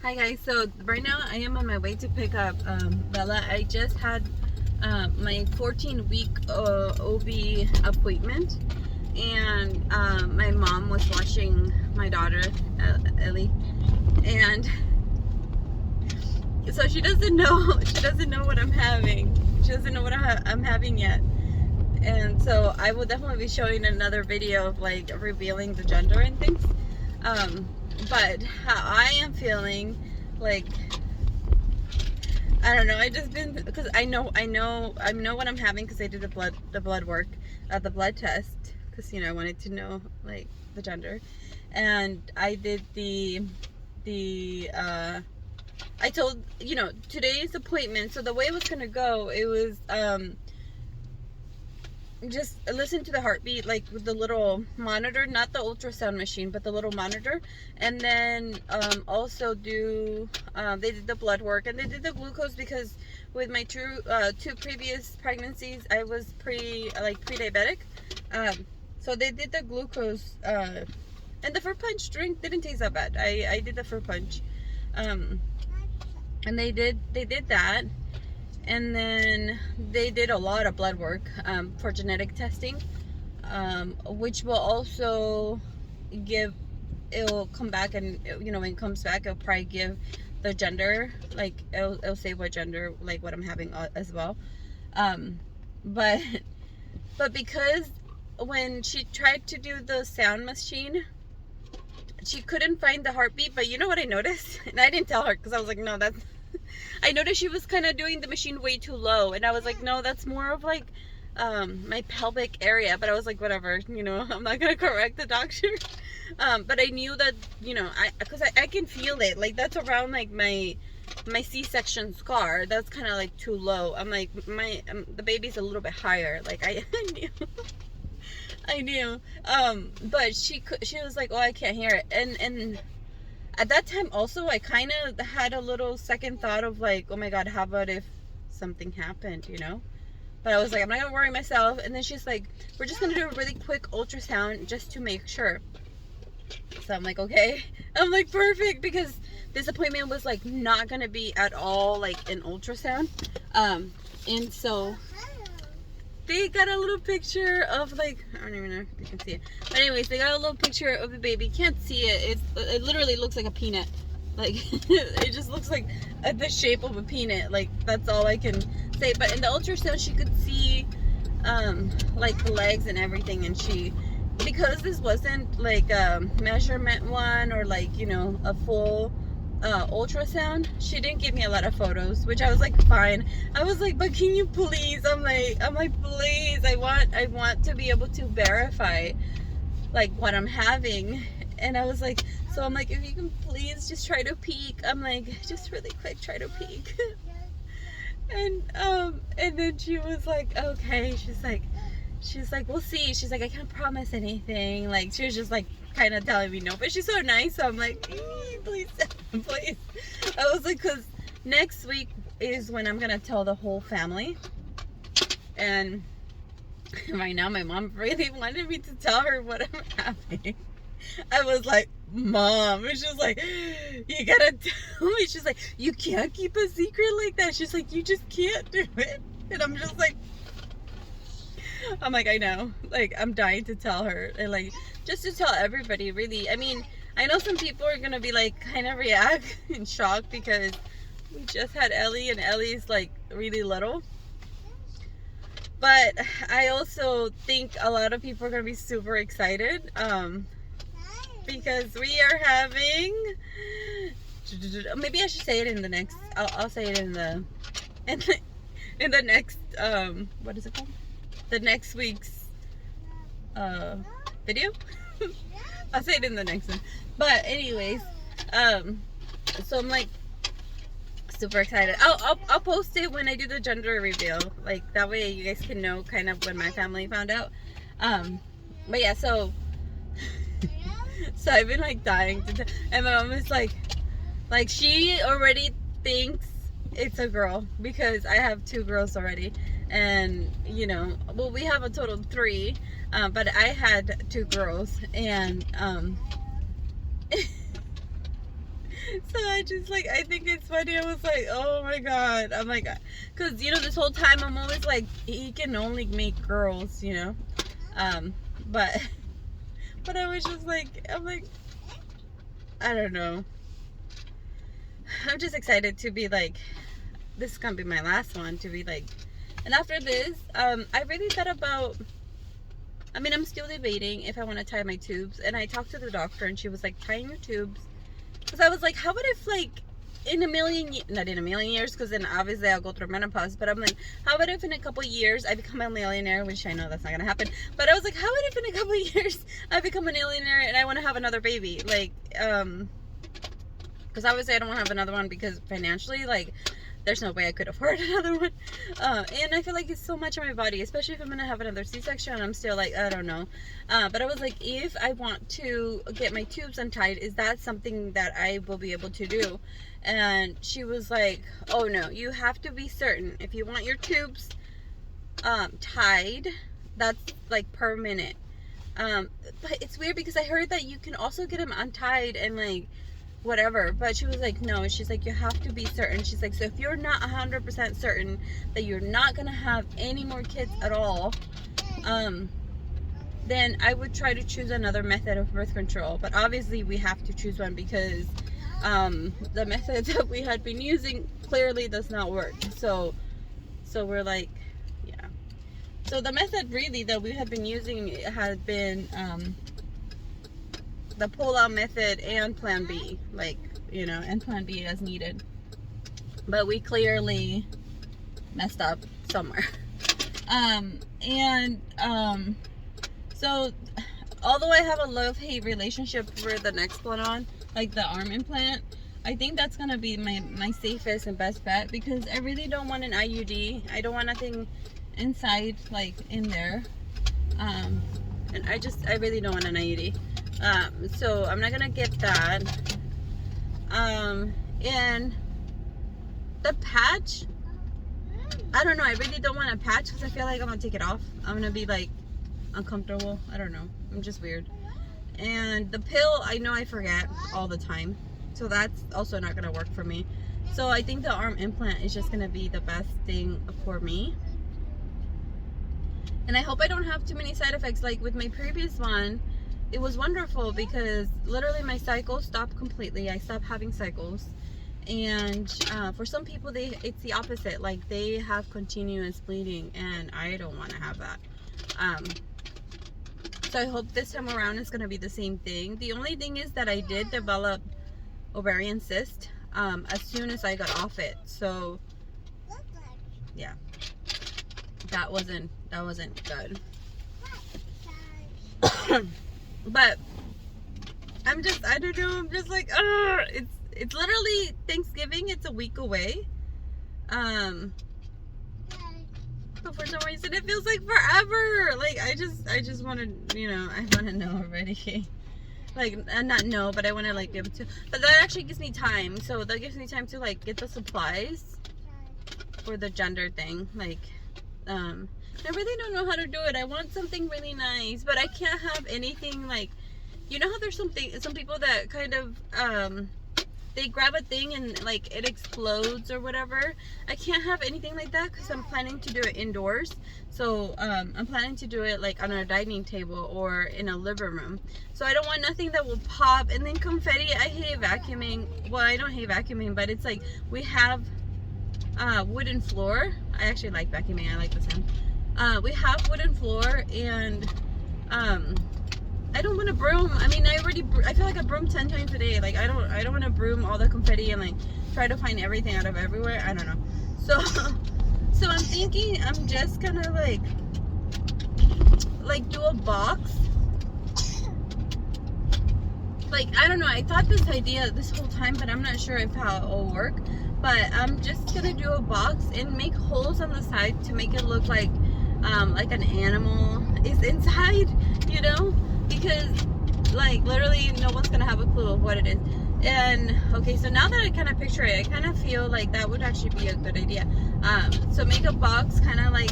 Hi guys, so right now I am on my way to pick up Bella. I just had my 14-week OB appointment, and my mom was watching my daughter, Ellie, and so she doesn't know what I'm having. She doesn't know what I'm having yet. And so I will definitely be showing another video of like revealing the gender and things. But how I am feeling, like, I don't know. I just been, because I know what I'm having, because I did the blood work, the blood test, because I wanted to know like the gender, and I did I told today's appointment. So the way it was gonna go, it was just listen to the heartbeat, like with the little monitor, not the ultrasound machine, but the little monitor. And then also do they did the blood work, and they did the glucose, because with my two previous pregnancies I was pre-diabetic. So they did the glucose, and the fruit punch drink didn't taste that bad. I did the fruit punch, and they did that. And then they did a lot of blood work for genetic testing, which will also it'll come back, and when it comes back, it'll probably give the gender, like it'll say what gender, like what I'm having as well. But because when she tried to do the sound machine, she couldn't find the heartbeat. But you know what I noticed? And I didn't tell her, because I was like, no, that's I noticed she was kind of doing the machine way too low, and I was like, no, that's more of like my pelvic area. But I was like, whatever, I'm not gonna correct the doctor. But I knew that, because I can feel it, like that's around like my C-section scar. That's kind of like too low. I'm like, the baby's a little bit higher. Like I knew. I knew. But she was like, oh, I can't hear it. And at that time also, I kind of had a little second thought of like, oh my God, how about if something happened, But I was like, I'm not gonna worry myself. And then she's like, we're just gonna do a really quick ultrasound just to make sure. So I'm like, okay. I'm like, perfect, because this appointment was like not gonna be at all like an ultrasound. And so they got a little picture of like, I don't even know if you can see it. But anyways, they got a little picture of the baby. Can't see it. It literally looks like a peanut. Like, it just looks like the shape of a peanut. Like, that's all I can say. But in the ultrasound, she could see like the legs and everything. And because this wasn't like a measurement one, or like, a full ultrasound, she didn't give me a lot of photos, which I was like, fine. I was like, but can you please, I'm like please, I want to be able to verify like what I'm having. And I was like, so I'm like, if you can please just try to peek, I'm like, just really quick, try to peek. And then she was like, okay. She's like, we'll see. She's like, I can't promise anything. Like, she was just like kind of telling me no, but she's so nice. So I'm like, please, please. I was like, because next week is when I'm gonna tell the whole family. And right now, my mom really wanted me to tell her what I'm having. I was like, Mom, and she's like, you gotta tell me. She's like, you can't keep a secret like that. She's like, you just can't do it. And I'm just like, I'm like, I know, like, I'm dying to tell her, and like, just to tell everybody, really. I mean, I know some people are gonna be like, kind of react in shock, because we just had Ellie, and Ellie's like really little. But I also think a lot of people are gonna be super excited, because we are having, maybe I should say it in the next, I'll say it in the next, what is it called? The next week's video. I'll say it in the next one. But anyways, so I'm like super excited. I'll post it when I do the gender reveal. Like, that way you guys can know kind of when my family found out. But yeah, so I've been like dying to and my mom is like she already thinks it's a girl, because I have 2 girls already. And well, we have a total of 3, but I had 2 girls. And So I just like, I think it's funny. I was like, oh my God. I'm like, because, you know, this whole time I'm always like, he can only make girls, you know. But I was just like, I'm like, I don't know. I'm just excited to be like, this is gonna be my last one, to be like, and after this, I really thought about, I mean, I'm still debating if I want to tie my tubes, and I talked to the doctor, and she was like, tying your tubes, because I was like, how about if like, in a million, not in a million years, because then obviously I'll go through menopause, but I'm like, how about if in a couple years I become a millionaire, which I know that's not gonna happen, but I was like, how about if in a couple years I become a millionaire and I want to have another baby, like, because obviously I don't want to have another one because financially, like, there's no way I could afford another one. And I feel like it's so much on my body, especially if I'm going to have another C-section. I'm still like, I don't know. But I was like, if I want to get my tubes untied, is that something that I will be able to do? And she was like, oh no, you have to be certain. If you want your tubes tied, that's like per minute. But it's weird because I heard that you can also get them untied and like, whatever, but she was like, no, she's like, you have to be certain. She's like, so if you're not 100% certain that you're not gonna have any more kids at all, then I would try to choose another method of birth control. But obviously we have to choose one because the method that we had been using clearly does not work. So we're like, yeah. So the method really that we had been using had been the pull-out method and plan B, like, you know, and plan B as needed. But we clearly messed up somewhere. So although I have a love-hate relationship for the Nexplanon, like the arm implant, I think that's gonna be my safest and best bet, because I really don't want an IUD. I don't want nothing inside, like in there. And I really don't want an IUD. So I'm not gonna get that. And the patch, I don't know, I really don't want a patch because I feel like I'm gonna take it off. I'm gonna be like uncomfortable. I don't know, I'm just weird. And the pill, I know I forget all the time, so that's also not gonna work for me. So I think the arm implant is just gonna be the best thing for me. And I hope I don't have too many side effects. Like with my previous one, it was wonderful because literally my cycles stopped completely. I stopped having cycles. And for some people, it's the opposite. Like they have continuous bleeding, and I don't want to have that. So I hope this time around it's going to be the same thing. The only thing is that I did develop ovarian cyst as soon as I got off it. So yeah, that wasn't good. But I don't know, I'm just like, it's literally Thanksgiving. It's a week away. But for some reason it feels like forever. Like I just want to, you know, I want to know already. Like, not know, but I want to like be able to. But that actually gives me time. So that gives me time to like get the supplies for the gender thing. Like, I really don't know how to do it. I want something really nice, but I can't have anything like, you know how there's some people that kind of, they grab a thing and like it explodes or whatever. I can't have anything like that because I'm planning to do it indoors. So I'm planning to do it like on a dining table or in a living room. So I don't want nothing that will pop. And then confetti, I hate vacuuming. Well, I don't hate vacuuming, but it's like we have wooden floor. I actually like vacuuming. I like the sound. We have wooden floor, and I don't want to broom. I mean, I feel like I broom 10 times a day. Like I don't want to broom all the confetti and like try to find everything out of everywhere. I don't know. So I'm thinking I'm just gonna like do a box. Like, I don't know, I thought this idea this whole time, but I'm not sure if how it will work. But I'm just gonna do a box and make holes on the side to make it look like an animal is inside, you know? Because like literally no one's gonna have a clue of what it is. And okay, so now that I kind of picture it, I kind of feel like that would actually be a good idea. So make a box, kind of like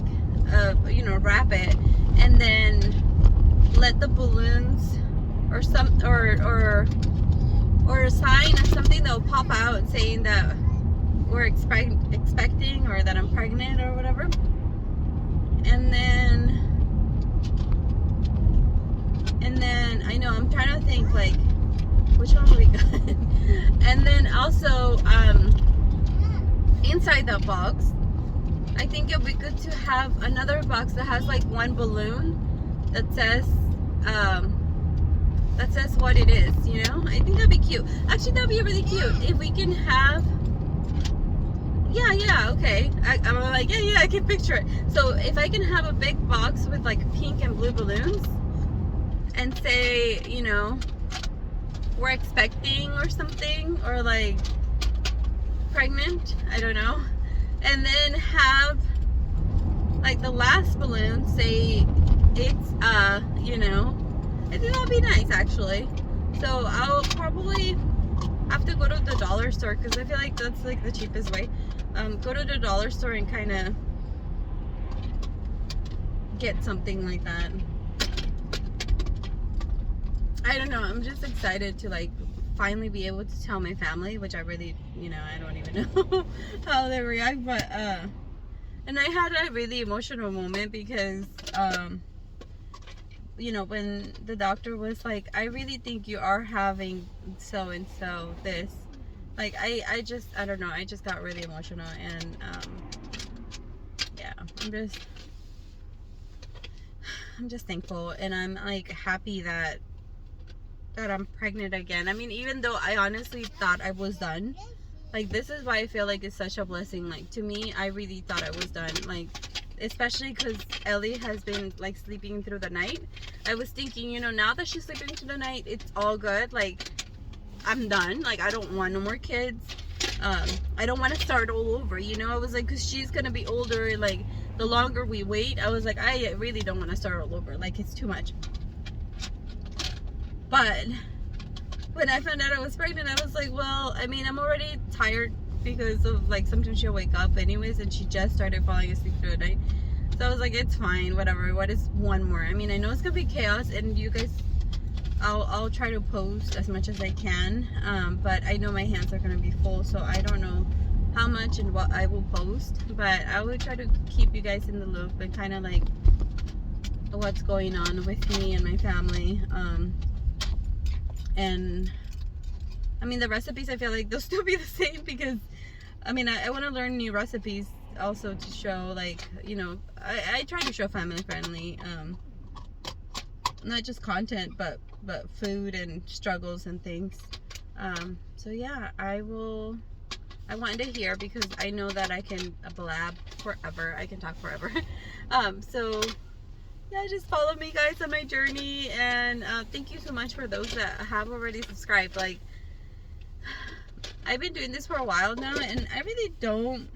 you know, wrap it, and then let the balloons or or a sign or something that will pop out saying that we're expecting, or that I'm pregnant or whatever. And then I know I'm trying to think like which one we got. And then also inside that box, I think it would be good to have another box that has like one balloon that says what it is, you know. I think that'd be cute. Actually, that'd be really cute if we can have. Yeah, okay. I'm like, yeah, I can picture it. So if I can have a big box with like pink and blue balloons and say, you know, we're expecting or something, or like pregnant, I don't know. And then have like the last balloon say it's, you know, I think that'd be nice actually. So I'll probably have to go to the dollar store because I feel like that's like the cheapest way. Go to the dollar store and kind of get something like that. I don't know. I'm just excited to like finally be able to tell my family, which I really, you know, I don't even know how they react. But and I had a really emotional moment because you know, when the doctor was like, I really think you are having so and so this. Like I don't know, I just got really emotional. And yeah, I'm just thankful, and I'm like happy that I'm pregnant again. I mean, even though I honestly thought I was done, like this is why I feel like it's such a blessing. Like to me, I really thought I was done, like especially because Ellie has been like sleeping through the night. I was thinking, you know, now that she's sleeping through the night, it's all good. Like I'm done. Like I don't want no more kids. I don't want to start all over, you know. I was like, because she's gonna be older, and like the longer we wait, I was like, I really don't want to start all over. Like it's too much. But when I found out I was pregnant, I was like, well, I mean, I'm already tired because of like sometimes she'll wake up anyways, and she just started falling asleep through the night. So I was like, it's fine, whatever. What is one more? I mean, I know it's gonna be chaos, and you guys, I'll try to post as much as I can, but I know my hands are gonna be full, so I don't know how much and what I will post, but I will try to keep you guys in the loop and kind of like what's going on with me and my family. And I mean, the recipes, I feel like they'll still be the same because I mean, I want to learn new recipes also to show, like, you know, I try to show family friendly, not just content, but food and struggles and things. So yeah, I wanted to hear, because I know that I can blab forever. I can talk forever. So yeah, just follow me guys on my journey, and thank you so much for those that have already subscribed. Like, I've been doing this for a while now, and I really don't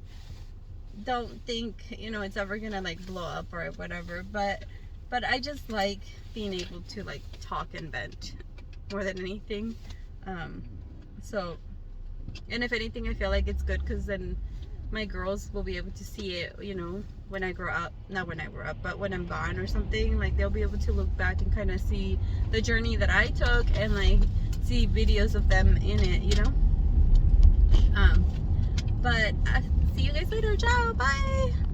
think, you know, it's ever gonna like blow up or whatever, but I just like being able to like talk and vent more than anything. So, and if anything, I feel like it's good because then my girls will be able to see it, you know, when I grow up. Not when I grow up, but when I'm gone or something. Like, they'll be able to look back and kind of see the journey that I took, and like see videos of them in it, you know. But see you guys later. Ciao. Bye.